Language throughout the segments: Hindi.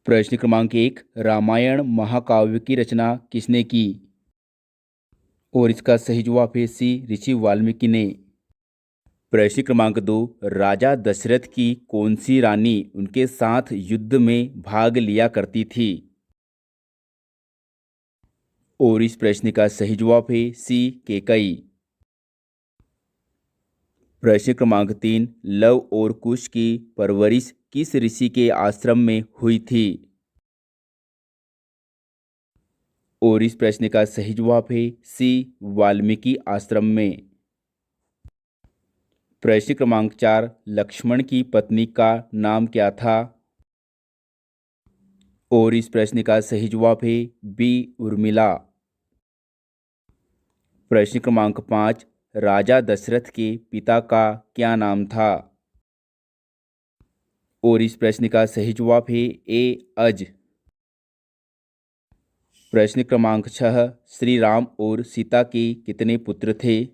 प्रश्न क्रमांक 1, रामायण महाकाव्य की रचना किसने की? और इसका सही जवाब है सी, ऋषि वाल्मीकि ने। प्रश्न क्रमांक 2, राजा दशरथ की कौन सी रानी उनके साथ युद्ध में भाग लिया करती थी? और इस प्रश्न का सही जवाब है सी, कैकई। प्रश्न क्रमांक 3, लव और कुश की परवरिश किस ऋषि के आश्रम में हुई थी? और इस प्रश्न का सही जवाब है सी, वाल्मीकि आश्रम में। प्रश्न क्रमांक 4, लक्ष्मण की पत्नी का नाम क्या था? और इस प्रश्न का सही जवाब है बी, उर्मिला। प्रश्न क्रमांक 5, राजा दशरथ के पिता का क्या नाम था? और इस प्रश्न का सही जवाब है ए, अज। प्रश्न क्रमांक 6, श्री राम और सीता के कितने पुत्र थे?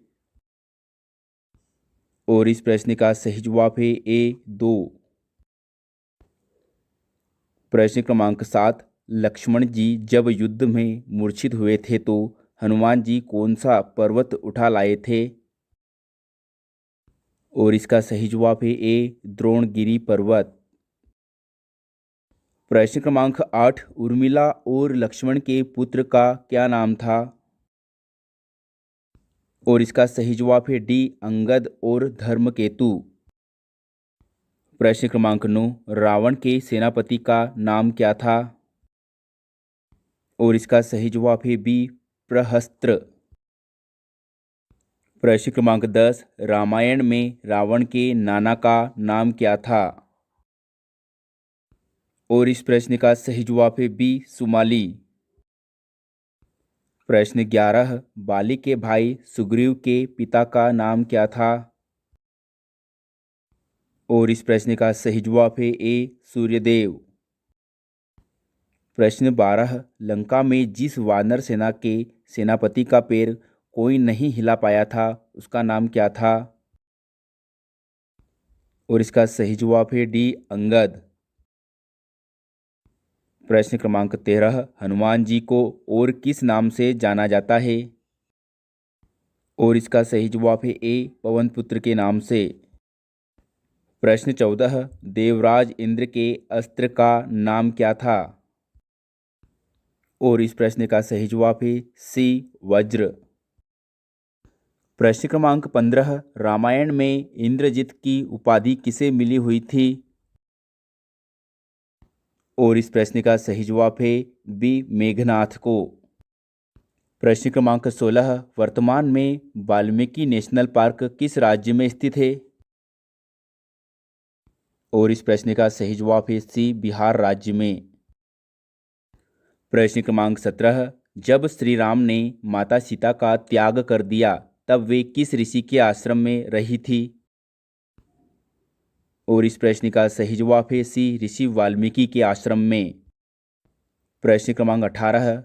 और इस प्रश्न का सही जवाब है ए, 2। प्रश्न क्रमांक 7, लक्ष्मण जी जब युद्ध में मूर्छित हुए थे तो हनुमान जी कौन सा पर्वत उठा लाए थे? और इसका सही जवाब है ए, द्रोणगिरी पर्वत। प्रश्न क्रमांक 8, उर्मिला और लक्ष्मण के पुत्र का क्या नाम था? और इसका सही जवाब है डी, अंगद और धर्मकेतु। प्रश्न क्रमांक 9, रावण के सेनापति का नाम क्या था? और इसका सही जवाब है बी, प्रहस्त्र। प्रश्न क्रमांक 10, रामायण में रावण के नाना का नाम क्या था? और इस प्रश्न का सही जवाब है बी, सुमाली। प्रश्न 11, बाली के भाई सुग्रीव के पिता का नाम क्या था? और इस प्रश्न का सही जवाब है ए, सूर्यदेव। प्रश्न 12, लंका में जिस वानर सेना के सेनापति का पैर कोई नहीं हिला पाया था उसका नाम क्या था? और इसका सही जवाब है डी, अंगद। प्रश्न क्रमांक 13, हनुमान जी को और किस नाम से जाना जाता है? और इसका सही जवाब है ए, पवन पुत्र के नाम से। प्रश्न 14, देवराज इंद्र के अस्त्र का नाम क्या था? और इस प्रश्न का सही जवाब है सी, वज्र। प्रश्न क्रमांक 15, रामायण में इंद्रजित की उपाधि किसे मिली हुई थी? और इस प्रश्न का सही जवाब है बी, मेघनाथ को। प्रश्न क्रमांक 16, वर्तमान में वाल्मीकि नेशनल पार्क किस राज्य में स्थित है? और इस प्रश्न का सही जवाब है सी, बिहार राज्य में। प्रश्न क्रमांक 17, जब श्री राम ने माता सीता का त्याग कर दिया तब वे किस ऋषि के आश्रम में रही थी? और इस प्रश्न का सही जवाब है सी, ऋषि वाल्मीकि के आश्रम में। प्रश्न क्रमांक 18,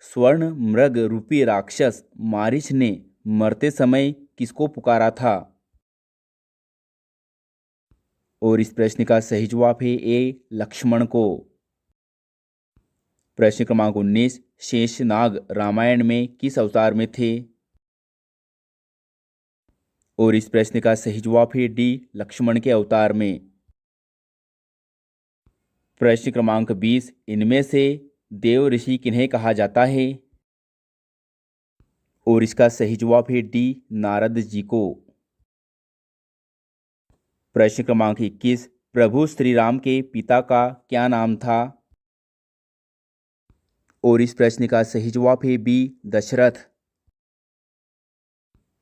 स्वर्ण मृग रूपी राक्षस मारीच ने मरते समय किसको पुकारा था? और इस प्रश्न का सही जवाब है ए, लक्ष्मण को। प्रश्न क्रमांक 19, शेषनाग रामायण में किस अवतार में थे? और इस प्रश्न का सही जवाब है डी, लक्ष्मण के अवतार में। प्रश्न क्रमांक 20, इनमें से देव ऋषि किन्हें कहा जाता है? और इसका सही जवाब है डी, नारद जी को। प्रश्न क्रमांक 21, प्रभु श्री राम के पिता का क्या नाम था? और इस प्रश्न का सही जवाब है बी, दशरथ।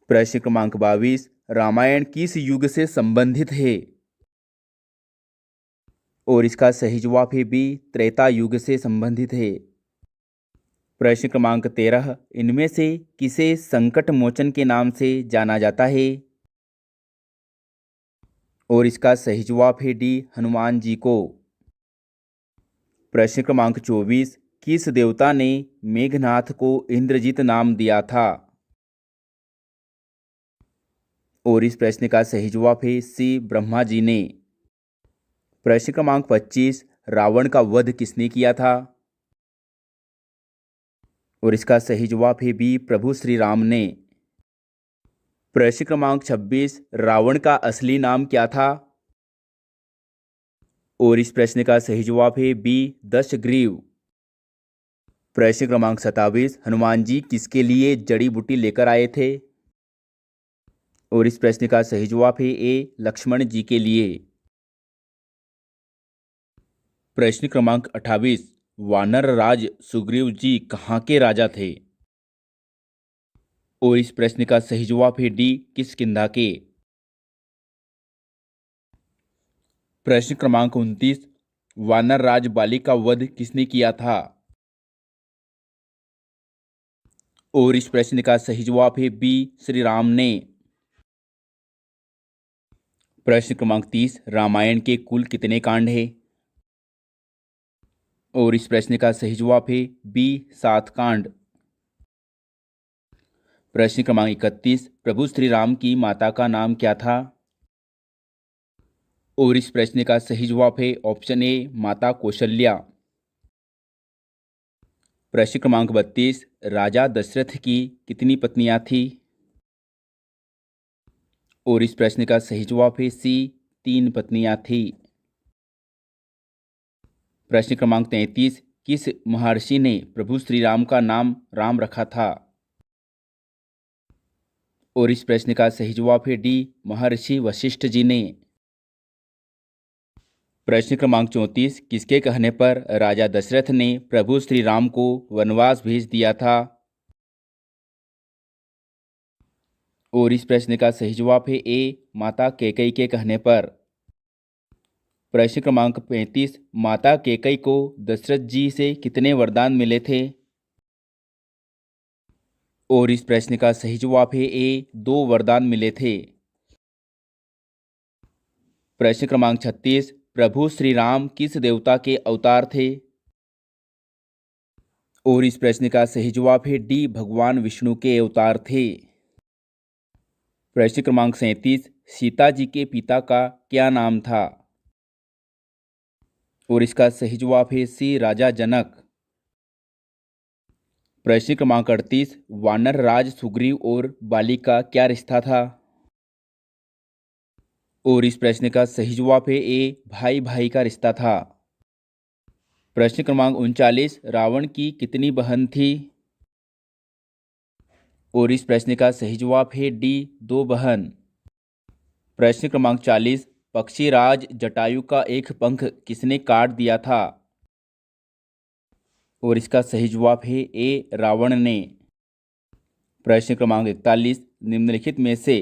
प्रश्न क्रमांक 22, रामायण किस युग से संबंधित है? और इसका सही जवाब है बी, त्रेता युग से संबंधित है। प्रश्न क्रमांक 13, इनमें से किसे संकट मोचन के नाम से जाना जाता है? और इसका सही जवाब है डी, हनुमान जी को। प्रश्न क्रमांक 24, किस देवता ने मेघनाथ को इंद्रजित नाम दिया था? और इस प्रश्न का सही जवाब है सी, ब्रह्मा जी ने। प्रश्न क्रमांक 25, रावण का वध किसने किया था? और इसका सही जवाब है बी, प्रभु श्री राम ने। प्रश्न क्रमांक 26, रावण का असली नाम क्या था? और इस प्रश्न का सही जवाब है बी, दशग्रीव। प्रश्न क्रमांक 27, हनुमान जी किसके लिए जड़ी बूटी लेकर आए थे? और इस प्रश्न का सही जवाब है ए, लक्ष्मण जी के लिए। प्रश्न क्रमांक 28, वानर राज सुग्रीव जी कहाँ के राजा थे? और इस प्रश्न का सही जवाब है डी, किष्किंधा के। प्रश्न क्रमांक 29, वानर राज बाली का वध किसने किया था? और इस प्रश्न का सही जवाब है बी, श्री राम ने। प्रश्न क्रमांक 30, रामायण के कुल कितने कांड हैं? और इस प्रश्न का सही जवाब है बी, 7 कांड। प्रश्न क्रमांक 31, प्रभु श्री राम की माता का नाम क्या था? और इस प्रश्न का सही जवाब है ऑप्शन ए, माता कौशल्या। प्रश्न क्रमांक 32, राजा दशरथ की कितनी पत्नियां थी? और इस प्रश्न का सही जवाब है सी, 3 पत्नियां थी। प्रश्न क्रमांक 33, किस महर्षि ने प्रभु श्री राम का नाम राम रखा था? और इस प्रश्न का सही जवाब है डी, महर्षि वशिष्ठ जी ने। प्रश्न क्रमांक 34, किसके कहने पर राजा दशरथ ने प्रभु श्री राम को वनवास भेज दिया था? और इस प्रश्न का सही जवाब है ए, माता कैकेयी के कहने पर। प्रश्न क्रमांक 35, माता कैकेयी को दशरथ जी से कितने वरदान मिले थे? और इस प्रश्न का सही जवाब है ए, 2 वरदान मिले थे। प्रश्न क्रमांक 36, प्रभु श्री राम किस देवता के अवतार थे? और इस प्रश्न का सही जवाब है डी, भगवान विष्णु के अवतार थे। प्रश्न क्रमांक 37, सीता जी के पिता का क्या नाम था? और इसका सही जवाब है सी, राजा जनक। प्रश्न क्रमांक 38, वानर राज सुग्रीव और बाली का क्या रिश्ता था? और इस प्रश्न का सही जवाब है ए, भाई भाई का रिश्ता था। प्रश्न क्रमांक 39, रावण की कितनी बहन थी? और इस प्रश्न का सही जवाब है डी, 2 बहन। प्रश्न क्रमांक 40, पक्षीराज जटायु का एक पंख किसने काट दिया था? और इसका सही जवाब है ए, रावण ने। प्रश्न क्रमांक 41, निम्नलिखित में से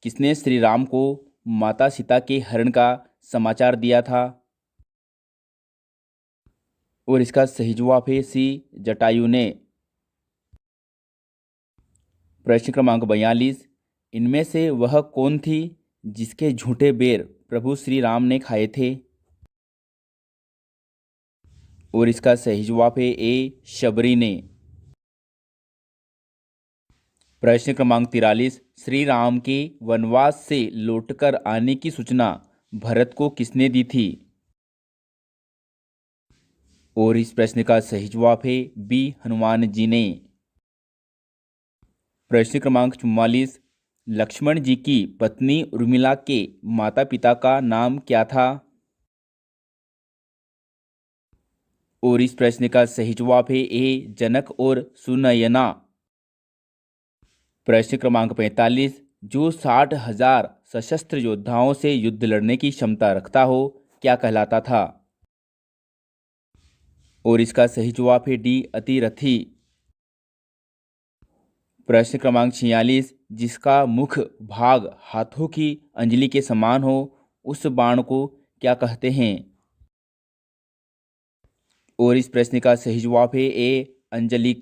किसने श्री राम को माता सीता के हरण का समाचार दिया था? और इसका सही जवाब है सी, जटायु ने। प्रश्न क्रमांक 42, इनमें से वह कौन थी जिसके झूठे बेर प्रभु श्री राम ने खाए थे? और इसका सही जवाब है ए, शबरी ने। प्रश्न क्रमांक 43, श्री राम के वनवास से लौटकर आने की सूचना भरत को किसने दी थी? और इस प्रश्न का सही जवाब है बी, हनुमान जी ने। प्रश्न क्रमांक 44, लक्ष्मण जी की पत्नी उर्मिला के माता पिता का नाम क्या था? और इस प्रश्न का सही जवाब है ए, जनक और सुनयना। प्रश्न क्रमांक 45, जो 60,000 सशस्त्र योद्धाओं से युद्ध लड़ने की क्षमता रखता हो क्या कहलाता था? और इसका सही जवाब है डी, अतिरथी। प्रश्न क्रमांक 46, जिसका मुख भाग हाथों की अंजलि के समान हो उस बाण को क्या कहते हैं? और इस प्रश्न का सही जवाब है ए, अंजलि।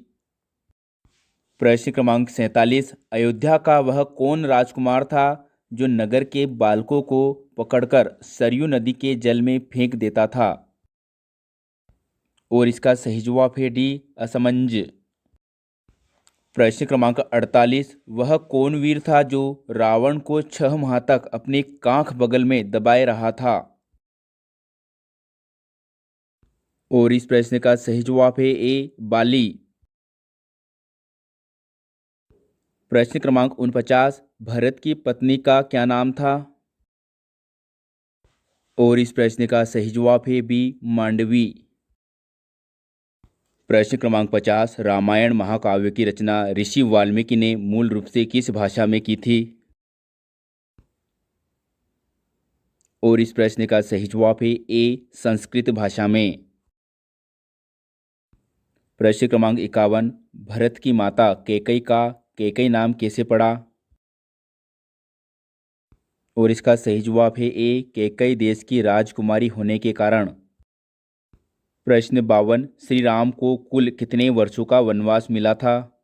प्रश्न क्रमांक 47, अयोध्या का वह कौन राजकुमार था जो नगर के बालकों को पकड़कर सरयू नदी के जल में फेंक देता था? और इसका सही जवाब है डी, असमंज। प्रश्न क्रमांक 48, वह कौन वीर था जो रावण को 6 माह तक अपने कांख बगल में दबाए रहा था? और इस प्रश्न का सही जवाब है ए बाली। प्रश्न क्रमांक 49, भरत की पत्नी का क्या नाम था? और इस प्रश्न का सही जवाब है बी मांडवी। प्रश्न क्रमांक 50, रामायण महाकाव्य की रचना ऋषि वाल्मीकि ने मूल रूप से किस भाषा में की थी? और इस प्रश्न का सही जवाब है ए संस्कृत भाषा में। प्रश्न क्रमांक 51, भरत की माता कैकेयी का कैकेयी नाम कैसे पड़ा? और इसका सही जवाब है ए कैकेयी देश की राजकुमारी होने के कारण। प्रश्न 52, श्री राम को कुल कितने वर्षों का वनवास मिला था?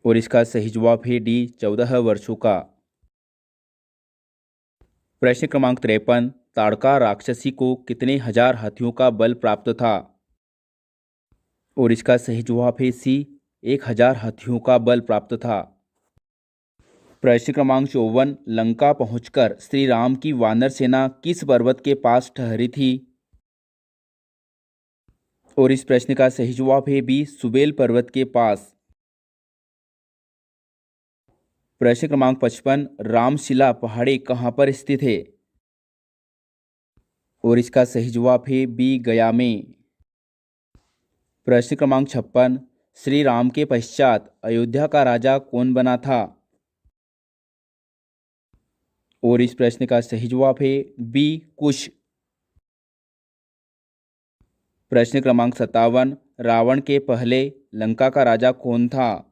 और इसका सही जवाब है डी 14 वर्षों का। प्रश्न क्रमांक 53, ताड़का राक्षसी को कितने हजार हाथियों का बल प्राप्त था? और इसका सही जवाब है सी 1000 हाथियों का बल प्राप्त था। प्रश्न क्रमांक 54, लंका पहुंचकर श्री राम की वानर सेना किस पर्वत के पास ठहरी थी? और इस प्रश्न का सही जवाब है बी सुबेल पर्वत के पास। प्रश्न क्रमांक 55, रामशिला पहाड़ी कहाँ पर स्थित है? और इसका सही जवाब है बी गया में। प्रश्न क्रमांक 56, श्री राम के पश्चात अयोध्या का राजा कौन बना था? और इस प्रश्न का सही जवाब है बी कुश। प्रश्न क्रमांक 57, रावण के पहले लंका का राजा कौन था?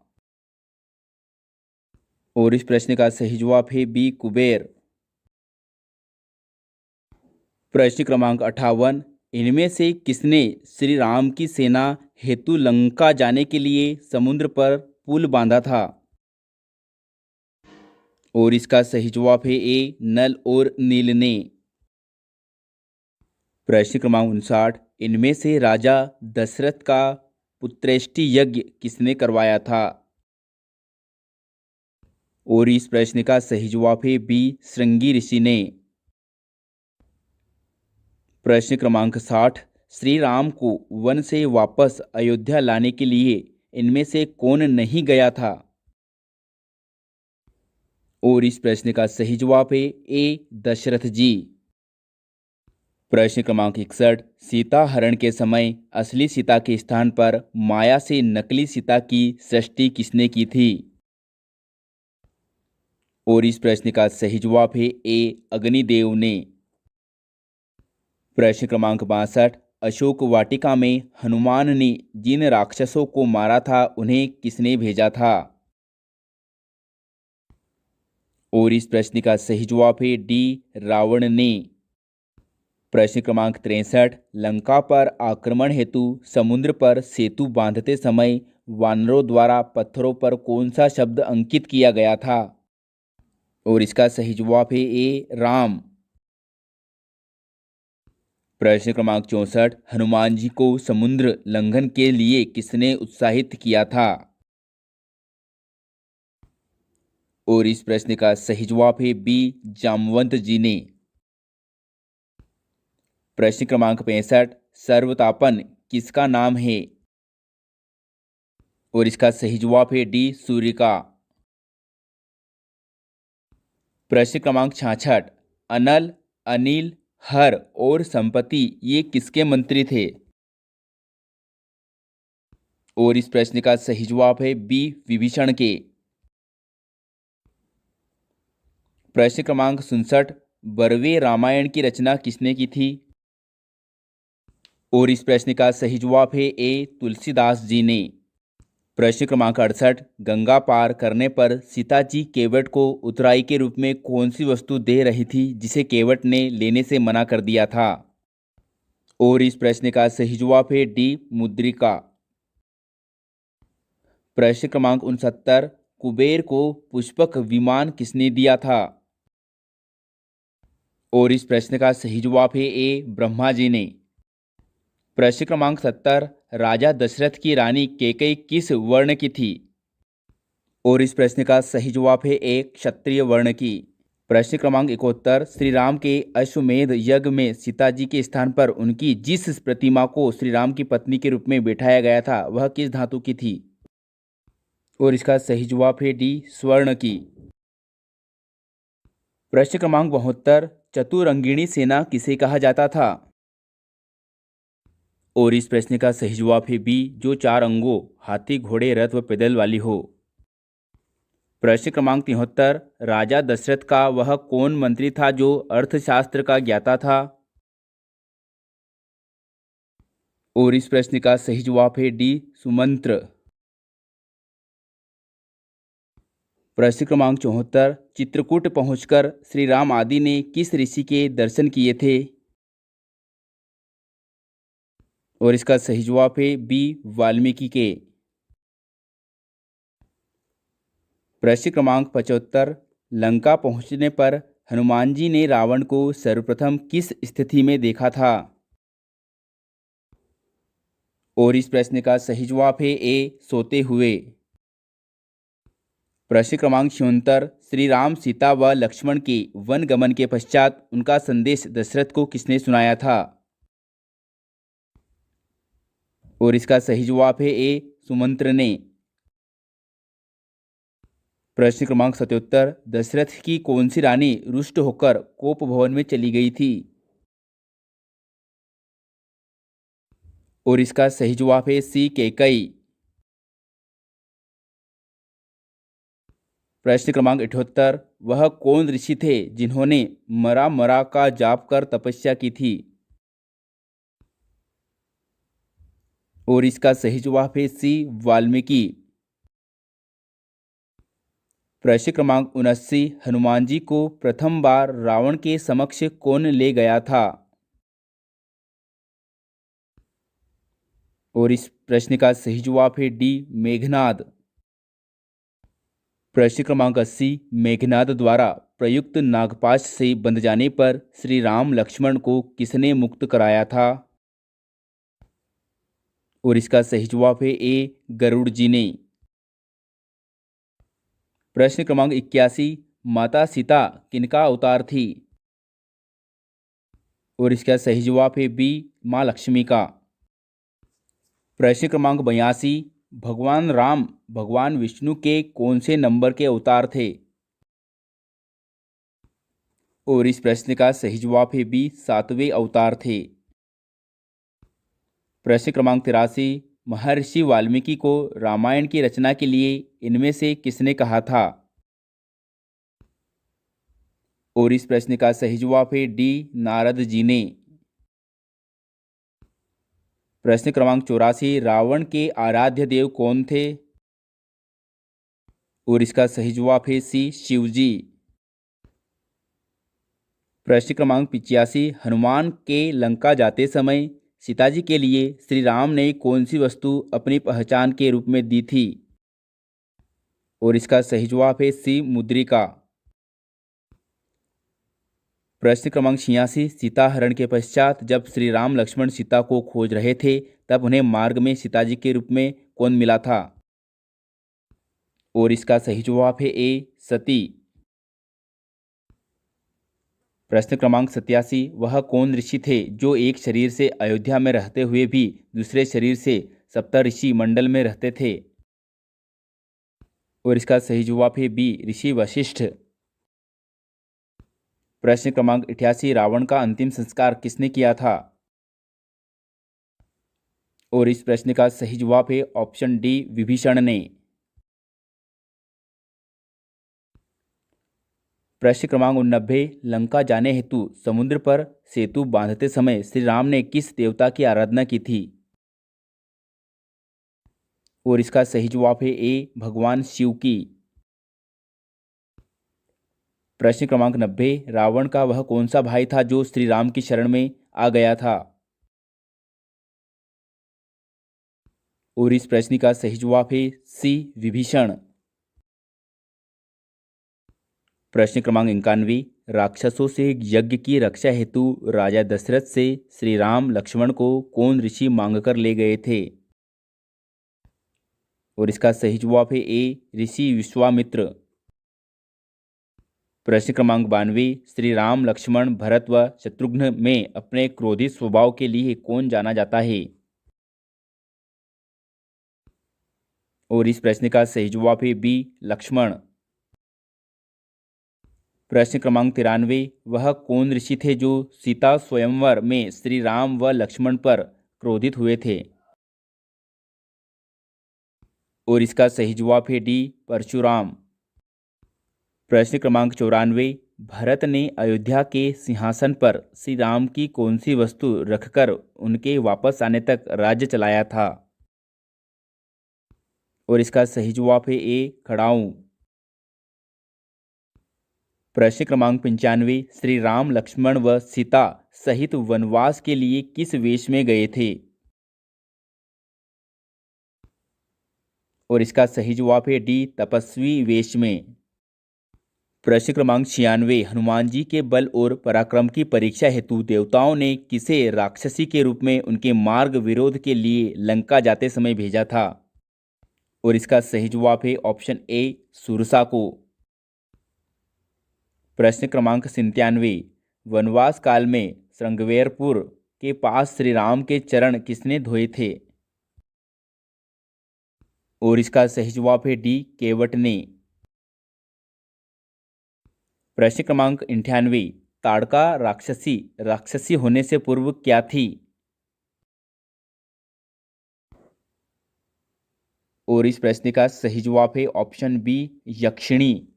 और इस प्रश्न का सही जवाब है बी कुबेर। प्रश्न क्रमांक 58, इनमें से किसने श्री राम की सेना हेतु लंका जाने के लिए समुद्र पर पुल बांधा था? और इसका सही जवाब है ए नल और नील ने। प्रश्न क्रमांक 59, इनमें से राजा दशरथ का पुत्रेष्टि यज्ञ किसने करवाया था? और इस प्रश्न का सही जवाब है बी श्रृंगी ऋषि ने। प्रश्न क्रमांक 60, श्री राम को वन से वापस अयोध्या लाने के लिए इनमें से कौन नहीं गया था? और इस प्रश्न का सही जवाब है ए दशरथ जी। प्रश्न क्रमांक 61, सीता हरण के समय असली सीता के स्थान पर माया से नकली सीता की सृष्टि किसने की थी? और इस प्रश्न का सही जवाब है ए अग्निदेव ने। प्रश्न क्रमांक 62, अशोक वाटिका में हनुमान ने जिन राक्षसों को मारा था उन्हें किसने भेजा था? और इस प्रश्न का सही जवाब है डी रावण ने। प्रश्न क्रमांक 63, लंका पर आक्रमण हेतु समुद्र पर सेतु बांधते समय वानरों द्वारा पत्थरों पर कौन सा शब्द अंकित किया गया था? और इसका सही जवाब है ए राम। प्रश्न क्रमांक 64, हनुमान जी को समुद्र लंघन के लिए किसने उत्साहित किया था? और इस प्रश्न का सही जवाब है बी जामवंत जी ने। प्रश्न क्रमांक 65, सर्वतापन किसका नाम है? और इसका सही जवाब है डी सूर्य का। प्रश्न क्रमांक 66, अनल, अनिल, हर और संपत्ति ये किसके मंत्री थे? और इस प्रश्न का सही जवाब है बी विभीषण के। प्रश्न क्रमांक 67, 12वें रामायण की रचना किसने की थी? और इस प्रश्न का सही जवाब है ए तुलसीदास जी ने। प्रश्न क्रमांक 68, गंगा पार करने पर सीता जी केवट को उत्तराई के रूप में कौन सी वस्तु दे रही थी जिसे केवट ने लेने से मना कर दिया था? और इस प्रश्न का सही जवाब है डी मुद्रिका। प्रश्न क्रमांक 69, कुबेर को पुष्पक विमान किसने दिया था? और इस प्रश्न का सही जवाब है ए ब्रह्मा जी ने। प्रश्न क्रमांक 70, राजा दशरथ की रानी कैकेयी किस वर्ण की थी? और इस प्रश्न का सही जवाब है ए क्षत्रिय वर्ण की। प्रश्न क्रमांक 71, श्री राम के अश्वमेध यज्ञ में सीता जी के स्थान पर उनकी जिस प्रतिमा को श्री राम की पत्नी के रूप में बैठाया गया था वह किस धातु की थी? और इसका सही जवाब है डी, स्वर्ण की। प्रश्न क्रमांक 72, चतुरंगिणी सेना किसे कहा जाता था? और इस प्रश्न का सही जवाब है बी, जो 4 अंगों हाथी, घोड़े, रथ व पैदल वाली हो। प्रश्न क्रमांक 73, राजा दशरथ का वह कौन मंत्री था जो अर्थशास्त्र का ज्ञाता था? और इस प्रश्न का सही जवाब है डी, सुमंत्र। प्रश्न क्रमांक 74, चित्रकूट पहुंचकर श्री राम आदि ने किस ऋषि के दर्शन किए थे? और इसका सही जवाब है बी, वाल्मीकि के। प्रश्न क्रमांक 75, लंका पहुंचने पर हनुमान जी ने रावण को सर्वप्रथम किस स्थिति में देखा था? और इस प्रश्न का सही जवाब है ए, सोते हुए। प्रश्न क्रमांक 76, श्री राम, सीता व लक्ष्मण के वन गमन के पश्चात उनका संदेश दशरथ को किसने सुनाया था? और इसका सही जवाब है ए, सुमंत्र ने। प्रश्न क्रमांक 77, दशरथ की कौन सी रानी रुष्ट होकर कोप भवन में चली गई थी? और इसका सही जवाब है सी, कैकई। प्रश्न क्रमांक 78, वह कौन ऋषि थे जिन्होंने मरा मरा का जाप कर तपस्या की थी? और इसका सही जवाब है सी, वाल्मीकि। प्रश्न क्रमांक 79, हनुमान जी को प्रथम बार रावण के समक्ष कौन ले गया था? और इस प्रश्न का सही जवाब है डी, मेघनाद। प्रश्न क्रमांक 80, मेघनाद द्वारा प्रयुक्त नागपाश से बंध जाने पर श्री राम लक्ष्मण को किसने मुक्त कराया था? और इसका सही जवाब है ए, गरुड़ जी ने। प्रश्न क्रमांक 81, माता सीता किनका अवतार थी? और इसका सही जवाब है बी, माँ लक्ष्मी का। प्रश्न क्रमांक 82, भगवान राम भगवान विष्णु के कौन से नंबर के अवतार थे? और इस प्रश्न का सही जवाब है बी, 7वें अवतार थे। प्रश्न क्रमांक 83, महर्षि वाल्मीकि को रामायण की रचना के लिए इनमें से किसने कहा था? और इस प्रश्न का सही जवाब है डी, नारद जी ने। प्रश्न क्रमांक 84, रावण के आराध्य देव कौन थे? और इसका सही जवाब है सी, शिव जी। प्रश्न क्रमांक 85, हनुमान के लंका जाते समय सीता जी के लिए श्री राम ने कौन सी वस्तु अपनी पहचान के रूप में दी थी? और इसका सही जवाब है सी, मुद्रिका। प्रश्न क्रमांक 86, सीता हरण के पश्चात जब श्री राम लक्ष्मण सीता को खोज रहे थे तब उन्हें मार्ग में सीता जी के रूप में कौन मिला था? और इसका सही जवाब है ए, सती। प्रश्न क्रमांक 87, वह कौन ऋषि थे जो एक शरीर से अयोध्या में रहते हुए भी दूसरे शरीर से सप्तऋषि मंडल में रहते थे? और इसका सही जवाब है बी, ऋषि वशिष्ठ। प्रश्न क्रमांक 88, रावण का अंतिम संस्कार किसने किया था? और इस प्रश्न का सही जवाब है ऑप्शन डी, विभीषण ने। प्रश्न क्रमांक 89, लंका जाने हेतु समुद्र पर सेतु बांधते समय श्री राम ने किस देवता की आराधना की थी? और इसका सही जवाब है ए, भगवान शिव की। प्रश्न क्रमांक 90, रावण का वह कौन सा भाई था जो श्री राम की शरण में आ गया था? और इस प्रश्न का सही जवाब है सी, विभीषण। प्रश्न क्रमांक 91, राक्षसों से यज्ञ की रक्षा हेतु राजा दशरथ से श्री राम लक्ष्मण को कौन ऋषि मांगकर ले गए थे? और इसका सही जवाब है ए, ऋषि विश्वामित्र। प्रश्न क्रमांक 92, श्री राम लक्ष्मण भरत व शत्रुघ्न में अपने क्रोधित स्वभाव के लिए कौन जाना जाता है? और इस प्रश्न का सही जवाब है बी, लक्ष्मण। प्रश्न क्रमांक 93, वह कौन ऋषि थे जो सीता स्वयंवर में श्री राम व लक्ष्मण पर क्रोधित हुए थे? और इसका सही जवाब है डी, परशुराम। प्रश्न क्रमांक 94, भरत ने अयोध्या के सिंहासन पर श्री राम की कौन सी वस्तु रखकर उनके वापस आने तक राज्य चलाया था? और इसका सही जवाब है ए, खड़ाऊं। प्रश्न क्रमांक 95, श्री राम लक्ष्मण व सीता सहित वनवास के लिए किस वेश में गए थे? और इसका सही जवाब है डी, तपस्वी वेश में। प्रश्न क्रमांक 96, हनुमान जी के बल और पराक्रम की परीक्षा हेतु देवताओं ने किसे राक्षसी के रूप में उनके मार्ग विरोध के लिए लंका जाते समय भेजा था? और इसका सही जवाब है ऑप्शन ए, सुरसा को। प्रश्न क्रमांक 97, वनवास काल में श्रृंगवेरपुर के पास श्री राम के चरण किसने धोए थे? और इसका सही जवाब है डी, केवट ने। प्रश्न क्रमांक 98, ताड़का राक्षसी होने से पूर्व क्या थी? और इस प्रश्न का सही जवाब है ऑप्शन बी, यक्षिणी।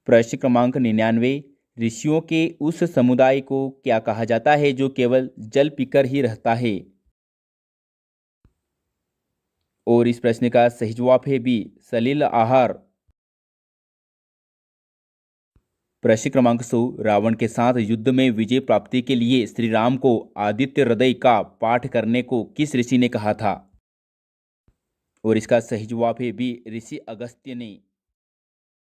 प्रश्न क्रमांक 99, ऋषियों के उस समुदाय को क्या कहा जाता है जो केवल जल पीकर ही रहता है? और इस प्रश्न का सही जवाब है बी, सलिल आहार। प्रश्न क्रमांक 100, रावण के साथ युद्ध में विजय प्राप्ति के लिए श्री राम को आदित्य हृदय का पाठ करने को किस ऋषि ने कहा था? और इसका सही जवाब है बी, ऋषि अगस्त्य ने।